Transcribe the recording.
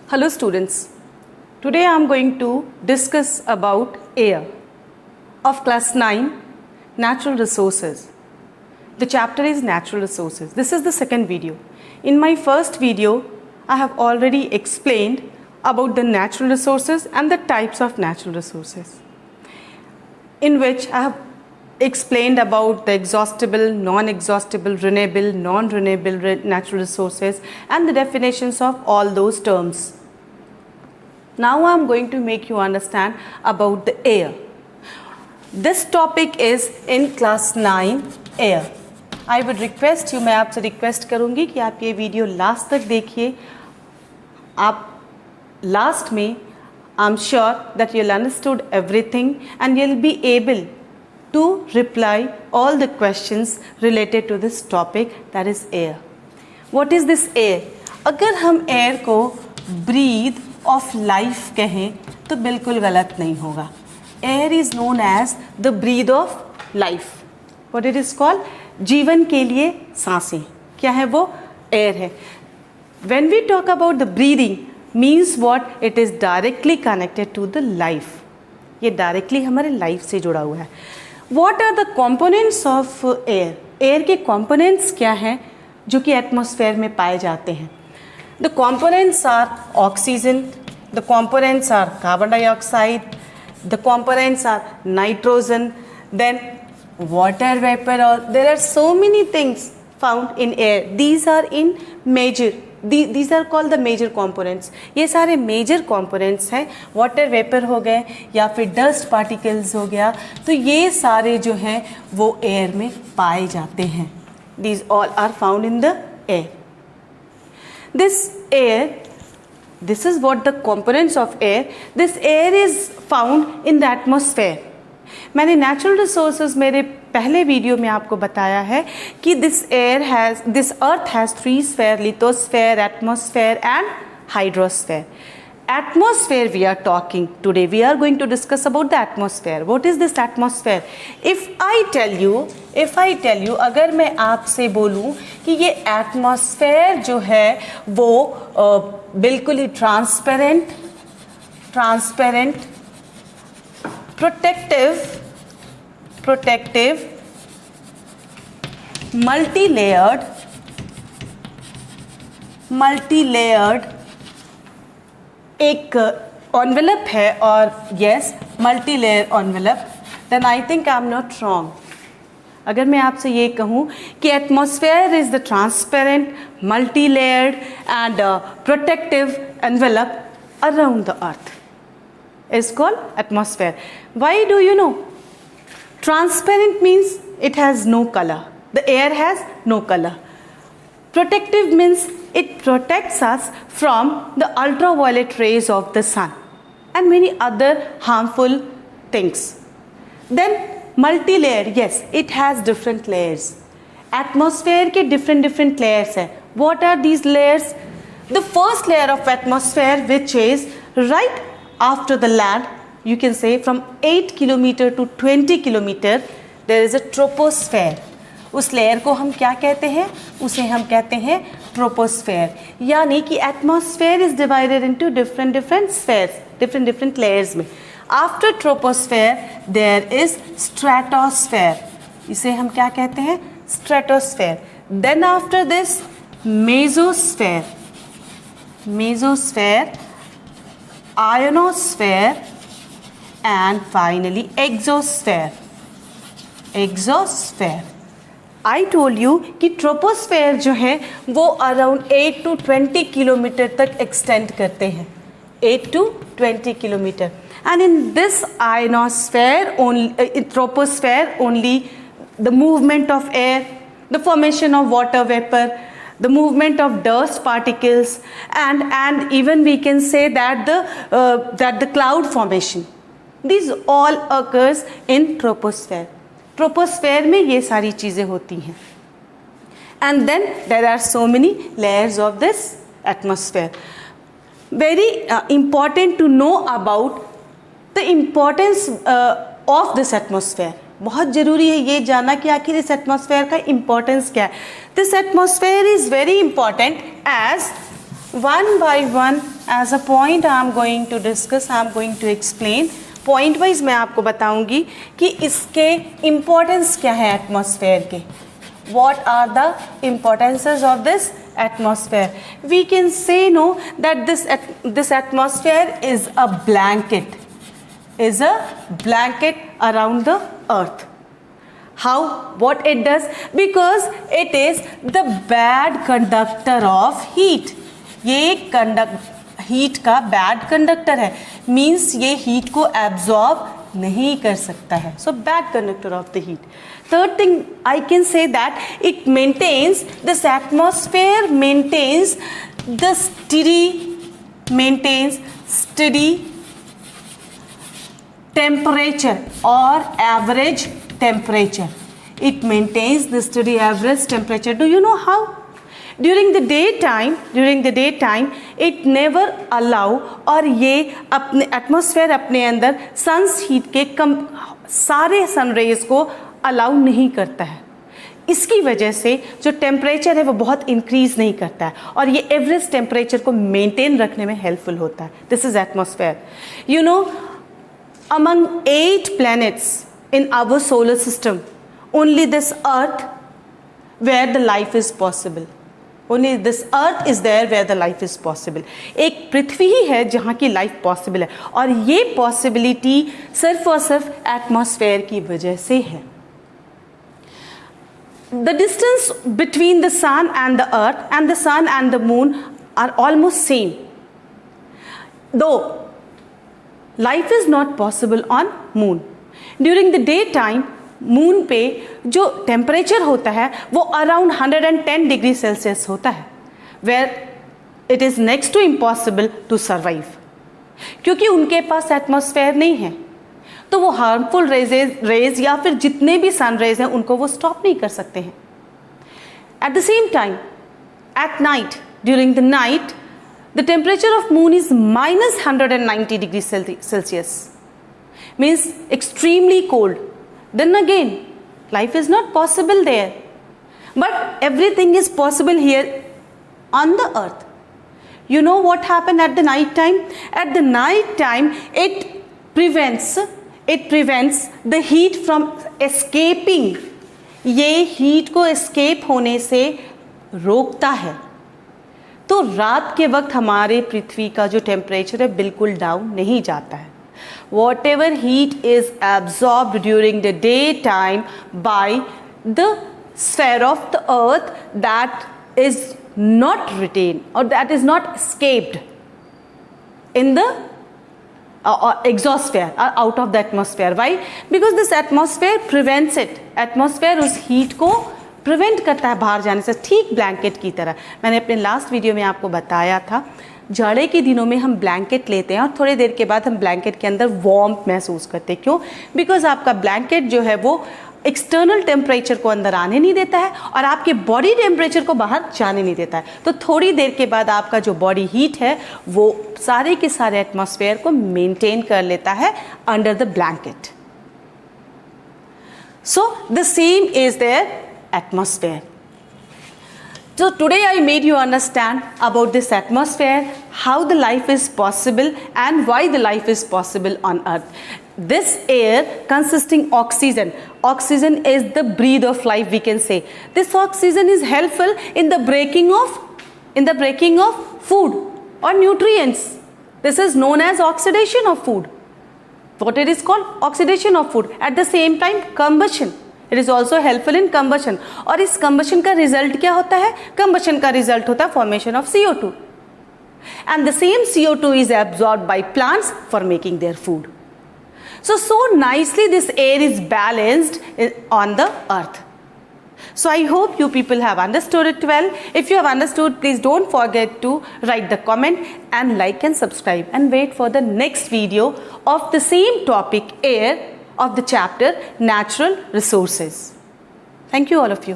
Hello students, today I am going to discuss about air of class 9 natural resources. The chapter is natural resources. This is the second video. In my first video I have already explained about the natural resources and the types of natural resources, in which I have explained about the exhaustible, non-exhaustible, renewable, non-renewable natural resources and the definitions of all those terms. Now I am going to make you understand about the air. This topic is in class 9 air. I would request you, मैं आपसे request करूँगी कि आप ये video last तक देखिए. आप last में I am sure that you'll understood everything and you'll be able to reply all the questions related to this topic, that is air. What is this air? अगर हम air को breathe of life कहें तो बिल्कुल गलत नहीं होगा. Air is known as the breath of life. What it is called? जीवन के लिए सांसें. क्या है वो? Air है. When we talk about the breathing, means what? It is directly connected to the life. ये directly हमारे life से जुड़ा हुआ है. What are the components of air? Air के components क्या हैं जो कि atmosphere में पाए जाते हैं? The components are oxygen, the components are carbon dioxide, the components are nitrogen, then water vapor. There are so many things found in air. These are in major. These are called the major components. ये सारे major components हैं. Water vapor हो गए या फिर dust particles हो गया, तो ये सारे जो हैं वो air में पाए जाते हैं. These all are found in the air. This air, this is what the components of air. This air is found in the atmosphere. मैंने natural resources मेरे पहले वीडियो में आपको बताया है कि this earth has three sphere, lithosphere, atmosphere and hydrosphere. Atmosphere we are talking today. We are going to discuss about the atmosphere. What is this atmosphere? If I tell you, अगर मैं आपसे बोलूं कि ये atmosphere जो है वो बिल्कुल ही transparent, protective, multi-layered एक envelope है और yes, multi-layer envelope, then I think I am not wrong. अगर मैं आपसे ये कहूँ कि atmosphere is the transparent, multi-layered and protective envelope around the earth is called atmosphere. Why do you know? Transparent means it has no color. The air has no color. Protective means it protects us from the ultraviolet rays of the sun and many other harmful things. Then multi-layer, yes, it has different layers. Atmosphere के different layers है. What are these layers? The first layer of atmosphere, which is right after the land, you can say from 8 kilometer to 20 kilometer, there is a troposphere. उस layer को हम क्या कहते हैं? उसे हम कहते हैं ट्रोपोस्फेयर. यानी कि atmosphere is divided into different spheres, different layers में. After troposphere there is stratosphere. इसे हम क्या कहते हैं? Stratosphere. Then after this mesosphere, ionosphere and finally exosphere. I told you कि troposphere जो है वो around 8 to 20 किलोमीटर तक extend करते हैं. 8 to 20 kilometre. And in this ionosphere, troposphere, only the movement of air, the formation of water vapor, the movement of dust particles and even we can say that the cloud formation, these all occurs in troposphere. Troposphere में ये सारी चीज़ें होती हैं. And then there are so many layers of this atmosphere. Very important to know about the importance of this atmosphere. बहुत ज़रूरी है ये जानना कि आखिर इस एटमॉस्फेयर का इम्पोर्टेंस क्या है. This atmosphere is very important as one by one as a point I am going to discuss, I am going to explain. Point wise मैं आपको बताऊंगी कि इसके इम्पोर्टेंस क्या है एटमॉस्फेयर के. What are the importances of this atmosphere? We can say no that this atmosphere is a blanket around the earth. How? What it does? Because it is the bad conductor of heat. ये heat का bad conductor है, means ये heat को absorb नहीं कर सकता है. So bad conductor of the heat. Third thing I can say that it maintains this atmosphere maintains the steady temperature और average temperature. It maintains the steady average temperature. Do you know how? During the daytime it never allow, और ये अपने atmosphere अपने अंदर sons heat के सारे sun rays को allow नहीं करता है. इसकी वजह से जो टेम्परेचर है वो बहुत इंक्रीज नहीं करता है और ये एवरेज टेम्परेचर को मेंटेन रखने में हेल्पफुल होता है. This is atmosphere. You know, among 8 planets in our solar system, only this earth where the life is possible. Only this earth is there where the life is possible. एक पृथ्वी ही है जहाँ की life possible है और ये possibility सिर्फ और सिर्फ एटमॉस्फेयर की वजह से है. The distance between the sun and the earth and the sun and the moon are almost same. Though life is not possible on moon. During the day time moon पे जो temperature होता है वो around 110 degree Celsius होता है, where it is next to impossible to survive. क्योंकि उनके पास atmosphere नहीं है तो वो हार्मफुल रेज या फिर जितने भी सन रेज हैं उनको वो स्टॉप नहीं कर सकते हैं. At the same time at night, during the night the temperature of moon is -190 degree Celsius. means extremely cold. Then again life is not possible there, but everything is possible here on the earth. You know what happened at the night time? At the night time it prevents the heat from escaping. ये heat को escape होने से रोकता है. तो रात के वक्त हमारे पृथ्वी का जो टेम्परेचर है बिल्कुल डाउन नहीं जाता है. Whatever heat is absorbed during the daytime by the sphere of the earth, that is not retained or that is not escaped in the exosphere or out of the atmosphere. Why? Because this atmosphere prevents it. Atmosphere उस heat को prevent करता है बाहर जाने से, ठीक blanket की तरह. मैंने अपने लास्ट वीडियो में आपको बताया था जाड़े के दिनों में हम ब्लैंकेट लेते हैं और थोड़ी देर के बाद हम ब्लैंकेट के अंदर वार्मथ महसूस करते हैं. क्यों? बिकॉज आपका ब्लैंकेट जो है वो एक्सटर्नल टेम्परेचर को अंदर आने नहीं देता है और आपके बॉडी टेम्परेचर को बाहर जाने नहीं देता है. तो थोड़ी देर के बाद आपका जो बॉडी हीट है वो सारे के सारे एटमॉस्फेयर को मेंटेन कर लेता है under the blanket. So the same is there atmosphere. So today I made you understand about this atmosphere, how the life is possible and why the life is possible on earth. This air consisting oxygen. Oxygen is the breath of life, we can say. This oxygen is helpful in the breaking of food or nutrients. This is known as oxidation of food. What it is called? Oxidation of food. At the same time combustion. It is also helpful in combustion. और इस combustion का result क्या होता है? Combustion का result होता है formation of CO2. And the same CO2 is absorbed by plants for making their food. So nicely this air is balanced on the earth. So I hope you people have understood it well. If you have understood, please don't forget to write the comment and like and subscribe and wait for the next video of the same topic, air, of the chapter Natural Resources. Thank you all of you.